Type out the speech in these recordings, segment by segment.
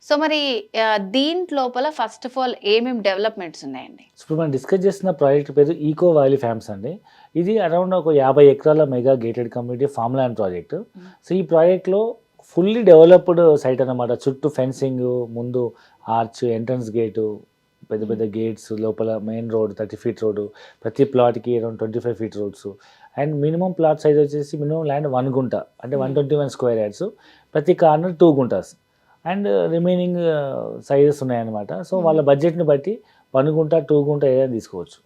So మరి దీంట్లోపల first of all ఏమేమి developments ఉన్నాయండి? ఇప్పుడు మనం డిస్కస్ చేస్తున్న ప్రాజెక్ట్ పేరు ఈకో వ్యాలీ ఫార్మ్స్ అండి. ఇది అరౌండ్ ఒక 50 ఎకరాల mega gated community farm land project. So ఈ ప్రాజెక్ట్లో ఫుల్లీ డెవలప్డ్ సైట్ అన్నమాట. చుట్టూ ఫెన్సింగ్, ముందు ఆర్చ్, ఎంట్రన్స్ గేటు, పెద్ద పెద్ద గేట్స్, లోపల మెయిన్ రోడ్ 30 ఫీట్ రోడ్డు, ప్రతి ప్లాట్కి around 25 feet roads. And minimum plot size వచ్చేసి మినిమం ల్యాండ్ 1 గుంట అంటే 121 స్క్వేర్ యార్డ్స్, ప్రతి కార్నర్ 2 గుంటాస్ అండ్ రిమైనింగ్ సైజెస్ ఉన్నాయన్నమాట. సో వాళ్ళ బడ్జెట్ని బట్టి 1 గుంట 2 గుంట ఏదైనా తీసుకోవచ్చు.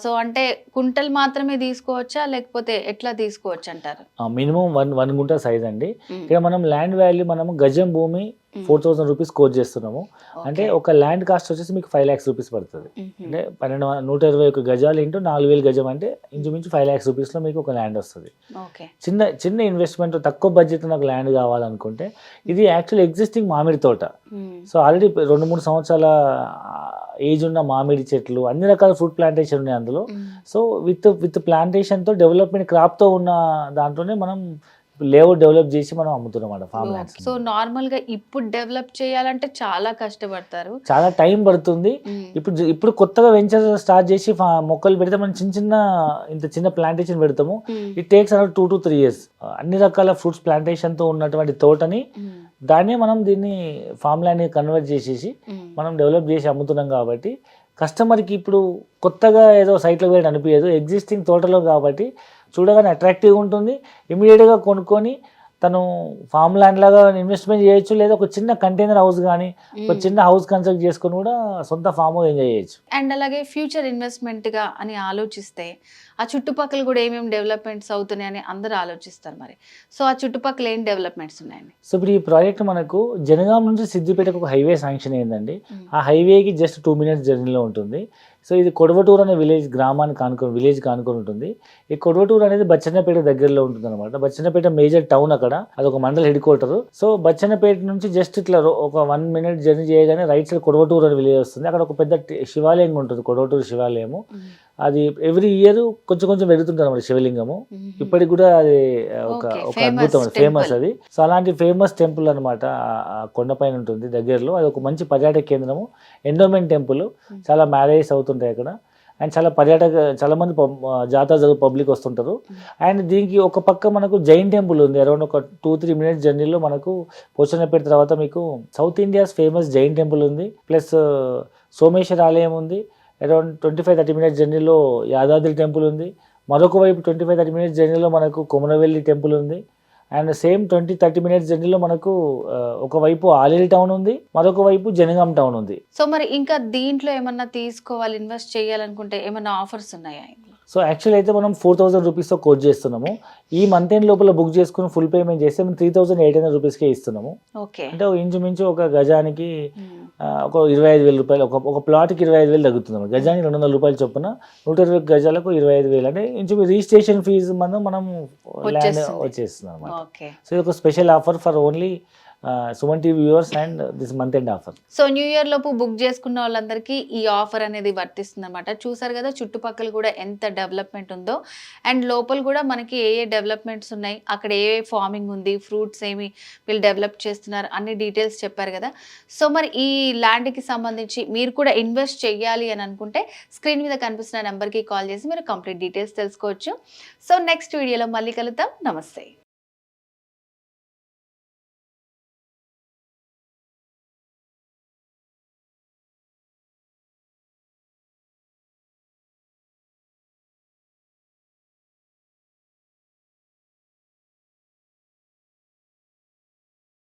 సో అంటే కుంటలు మాత్రమే తీసుకోవచ్చా లేకపోతే ఎట్లా తీసుకోవచ్చు అంటారు? మినిమం 1 గుంట సైజ్ అండి. ఇక్కడ మనం ల్యాండ్ వాల్యూ మనము గజం భూమి 4,000 రూపీస్ కోట్ చేస్తున్నాము. అంటే ఒక ల్యాండ్ కాస్ట్ వచ్చేసి మీకు 5 lakhs రూపీస్ పడుతుంది. అంటే 121 గజాలు ఇంటూ 4,000 గజం అంటే ఇంచుమించు 5 lakhs రూపీస్లో మీకు ఒక ల్యాండ్ వస్తుంది. చిన్న ఇన్వెస్ట్మెంట్, తక్కువ బడ్జెట్ నాకు ల్యాండ్ కావాలనుకుంటే ఇది యాక్చువల్ ఎగ్జిస్టింగ్ మామిడి తోట. సో ఆల్రెడీ 2-3 సంవత్సరాల ఏజ్ ఉన్న మామిడి చెట్లు, అన్ని రకాల ఫ్రూట్ ప్లాంటేషన్ ఉన్నాయి అందులో. సో విత్ ప్లాంటేషన్తో డెవలప్మెంట్ క్రాప్తో ఉన్న దాంట్లోనే మనం లేఅవుట్ డెవలప్ చేసి మనం అమ్ముతున్నాం అన్నమాట ఫామ్ ల్యాండ్స్. సో నార్మల్ గా ఇప్పుడు డెవలప్ చేయాలంటే చాలా కష్టపడతారు, చాలా టైం పడుతుంది. ఇప్పుడు కొత్తగా వెంచర్ స్టార్ట్ చేసి మొక్కలు పెడితే మనం ఇంత చిన్న ప్లాంటేషన్ పెడతాము. It takes around 2 to 3 years. అన్ని రకాల ఫ్రూట్స్ ప్లాంటేషన్ తో ఉన్నటువంటి తోటని దాన్నే మనం దీన్ని ఫామ్ ల్యాండ్ కన్వర్ట్ చేసేసి మనం డెవలప్ చేసి అమ్ముతున్నాం. కాబట్టి కస్టమర్కి ఇప్పుడు కొత్తగా ఏదో సైట్లో వేయడం అనిపించదు, ఎగ్జిస్టింగ్ తోటలో కాబట్టి చూడగానే అట్రాక్టివ్గా ఉంటుంది. ఇమీడియట్గా కొనుక్కొని తను ఫామ్ ల్యాండ్ లాగా ఇన్వెస్ట్మెంట్ చేయొచ్చు, లేదా ఒక చిన్న కంటైనర్ హౌస్ కానీ ఒక చిన్న హౌస్ కన్స్ట్రక్ట్ చేసుకొని కూడా సొంత ఫామ్ ఎంజాయ్ చేయొచ్చు. అండ్ అలాగే ఫ్యూచర్ ఇన్వెస్ట్మెంట్గా అని ఆలోచిస్తే ఆ చుట్టుపక్కల కూడా ఏమేమి డెవలప్మెంట్స్ అవుతున్నాయని అందరూ ఆలోచిస్తారు. మరి సో ఆ చుట్టుపక్కల ఏం డెవలప్మెంట్స్ ఉన్నాయండి? సో ఇప్పుడు ఈ ప్రాజెక్ట్ మనకు జనగాం నుంచి సిద్దిపేటకు ఒక హైవే శాంక్షన్ అయిందండి. ఆ హైవేకి జస్ట్ 2 minutes జర్నీలో ఉంటుంది. సో ఇది కొడవటూరు అనే విలేజ్ కానుకొని ఉంటుంది. ఈ కొడవటూరు అనేది బచ్చన్నపేట దగ్గరలో ఉంటుంది అనమాట. బచ్చన్నపేట మేజర్ టౌన్, అక్కడ అదొక మండల హెడ్ క్వార్టర్. సో బచ్చన్నపేట నుంచి జస్ట్ ఇట్లా ఒక 1 minute జర్నీ చేయగానే రైట్ సైడ్ కొడవటూరు అనే విలేజ్ వస్తుంది. అక్కడ ఒక పెద్ద శివాలయం ఉంటుంది, కొడవటూరు శివాలయము. అది ఎవ్రీ ఇయర్ కొంచెం వెళ్తుంటారు అన్నమాట శివలింగము. ఇప్పటికి కూడా అది ఒక అద్భుతం, ఫేమస్ అది. సో అలాంటి ఫేమస్ టెంపుల్ అనమాట కొండపైన ఉంటుంది దగ్గరలో. అది ఒక మంచి పర్యాటక కేంద్రము, ఎండోమెంట్ టెంపుల్. చాలా మ్యారేజెస్ అవుతుంటాయి అక్కడ. అండ్ చాలా మంది జాతర పబ్లిక్ వస్తుంటారు. అండ్ దీనికి ఒక పక్క మనకు జైన్ టెంపుల్ ఉంది. అరౌండ్ ఒక 2-3 minutes జర్నీలో మనకు పోచన్నపేట తర్వాత మీకు south India's famous Jain temple ఉంది. ప్లస్ సోమేశ్వర ఆలయం ఉంది. అరౌండ్ 25-30 minutes జర్నీలో యాదాద్రి టెంపుల్ ఉంది. మరొక వైపు 25-30 minutes జర్నీలో మనకు కొమరవెల్లి టెంపుల్ ఉంది. అండ్ సేమ్ 20-30 minutes జర్నీలో మనకు ఒకవైపు ఆలేరు టౌన్ ఉంది, మరొక వైపు జనగాం టౌన్ ఉంది. సో మరి ఇంకా దీంట్లో ఏమన్నా తీసుకోవాలి, ఇన్వెస్ట్ చేయాలనుకుంటే ఏమన్నా ఆఫర్స్ ఉన్నాయా? సో యాక్చువల్ అయితే మనం 4,000 రూపీస్తో కోట్ చేస్తున్నాము. ఈ మంత్ ఎండ్ లోపల బుక్ చేసుకుని ఫుల్ పేమెంట్ చేస్తే మేము 3,800 రూపీస్కే ఇస్తున్నాము. అంటే ఇంచుమించు ఒక గజానికి ఒక 25,000 రూపాయలు, ఒక ప్లాట్కి 25,000 తగ్గుతుంది. గజానికి 200 రూపాయలు చొప్పున 120 గజాలకు 25,000 అంటే ఇంచుమించు రిజిస్ట్రేషన్ ఫీజు మనం ల్యాండ్ వచ్చేస్తుంది అనమాట. సో ఇది ఒక special offer for only Suman TV viewers and this month end offer. So new year లోపు బుక్ చేసుకున్న వాళ్ళందరికీ ఈ ఆఫర్ అనేది వర్తిస్తుంది అనమాట. చూసారు కదా చుట్టుపక్కల కూడా ఎంత డెవలప్మెంట్ ఉందో, అండ్ లోపల కూడా మనకి ఏ డెవలప్మెంట్స్ ఉన్నాయి, అక్కడ ఏ ఫార్మింగ్ ఉంది, ఫ్రూట్స్ ఏమి వీళ్ళు డెవలప్ చేస్తున్నారు, అన్ని డీటెయిల్స్ చెప్పారు కదా. సో మరి ఈ ల్యాండ్కి సంబంధించి మీరు కూడా ఇన్వెస్ట్ చేయాలి అని అనుకుంటే స్క్రీన్ మీద కనిపిస్తున్న నెంబర్కి కాల్ చేసి మీరు కంప్లీట్ డీటెయిల్స్ తెలుసుకోవచ్చు. సో నెక్స్ట్ వీడియోలో మళ్ళీ కలుద్దాం. నమస్తే.